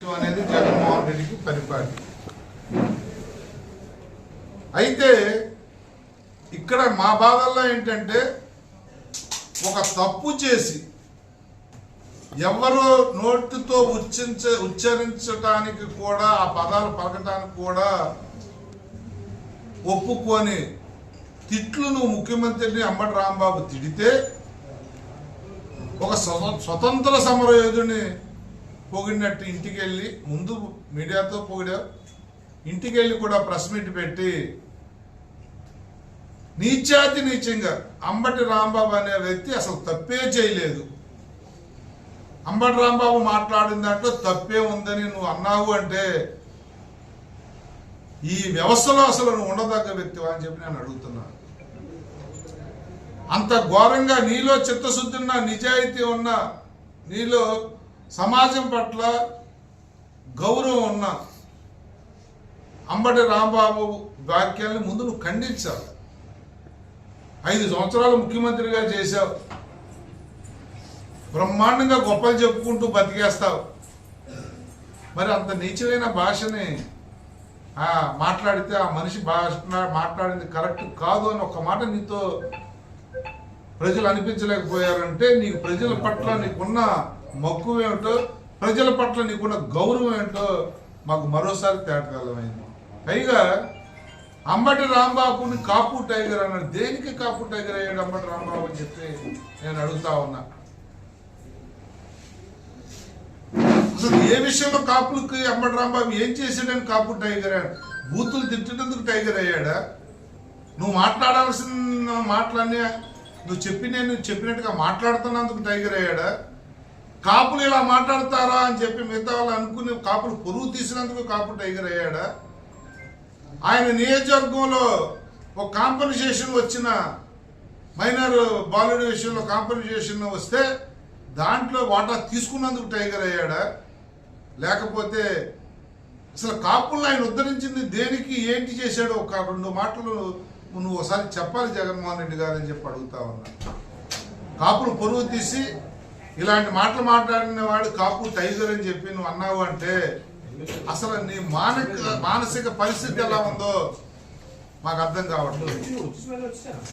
చేయటం అనేది జగన్మోహన్ రెడ్డికి పరిపాటి. అయితే ఇక్కడ మా బాధల్లో ఏంటంటే ఒక తప్పు చేసి ఎవరో నోటితో ఉచ్చరించడానికి కూడా ఆ పదాలు పలకటానికి కూడా ఒప్పుకొని తిట్లు నువ్వు ముఖ్యమంత్రిని అంబటి రాంబాబు తిడితే ఒక స్వతంత్ర సమరయోధుని పొగిడినట్టు ఇంటికి వెళ్ళి ముందు మీడియాతో పొగిడావు, ఇంటికి వెళ్ళి కూడా ప్రెస్ మీట్ పెట్టి నీచాతి నీచంగా అంబటి రాంబాబు అనే వ్యక్తి అసలు తప్పే చేయలేదు, అంబటి రాంబాబు మాట్లాడిన దాంట్లో తప్పే ఉందని నువ్వు అన్నావు అంటే ఈ వ్యవస్థలో అసలు నువ్వు ఉండదగ్గ వ్యక్తివా అని చెప్పి నేను అడుగుతున్నాను. అంత ఘోరంగా నీలో చిత్తశుద్ధి ఉన్న నిజాయితీ ఉన్న నీలో సమాజం పట్ల గౌరవం ఉన్న అంబటి రాంబాబు వాక్యాలను ముందు నువ్వు ఖండించావు. 5 సంవత్సరాలు ముఖ్యమంత్రిగా చేశావు, బ్రహ్మాండంగా గొప్పలు చెప్పుకుంటూ బతికేస్తావు. మరి అంత నీచమైన భాషని మాట్లాడితే ఆ మనిషి భాష మాట్లాడింది కరెక్ట్ కాదు అని ఒక మాట నీతో ప్రజలు అనిపించలేకపోయారంటే నీకు ప్రజల పట్ల నీకున్న మక్కువ ఏమిటో, ప్రజల పట్ల నీకున్న గౌరవం ఏంటో మాకు మరోసారి తేటగలమైంది. పైగా అంబటి రాంబాబుని కాపు టైగర్ అన్నాడు. దేనికి కాపు టైగర్ అయ్యాడు అంబటి రాంబాబు అని చెప్పి నేను అడుగుతా ఉన్నా. అసలు ఏ విషయంలో కాపులకి అంబటి రాంబాబు ఏం చేశాడని కాపు టైగర్ అయ్యాడు? బూతులు తిట్టినందుకు టైగర్ అయ్యాడా? నువ్వు మాట్లాడాల్సిన మాటలన్నీ నువ్వు చెప్పినట్టుగా మాట్లాడుతున్నందుకు టైగర్ అయ్యాడా? కాపులు ఇలా మాట్లాడతారా అని చెప్పి మిగతా వాళ్ళు అనుకుని కాపులు పొరుగు తీసినందుకు కాపు టైగర్ అయ్యాడా? ఆయన నియోజకవర్గంలో ఒక కాంపన్సేషన్ వచ్చిన మైనర్ బాలుడి విషయంలో కాంపన్సేషన్ వస్తే దాంట్లో వాటా తీసుకున్నందుకు టైగర్ అయ్యాడా? లేకపోతే అసలు కాపులను ఆయన ఉద్ధరించింది దేనికి, ఏంటి చేశాడో ఒక 2 మాటలు నువ్వు ఒకసారి చెప్పాలి జగన్మోహన్ రెడ్డి గారు అని చెప్పి అడుగుతా ఉన్నా. కాపులు పొరుగు తీసి ఇలాంటి మాటలు మాట్లాడిన వాడు కాపు టైగర్ అని చెప్పి నువ్వు అన్నావు అంటే అసలు నీ మానసిక పరిస్థితి ఎలా ఉందో మాకు అర్థం కావట్లేదు.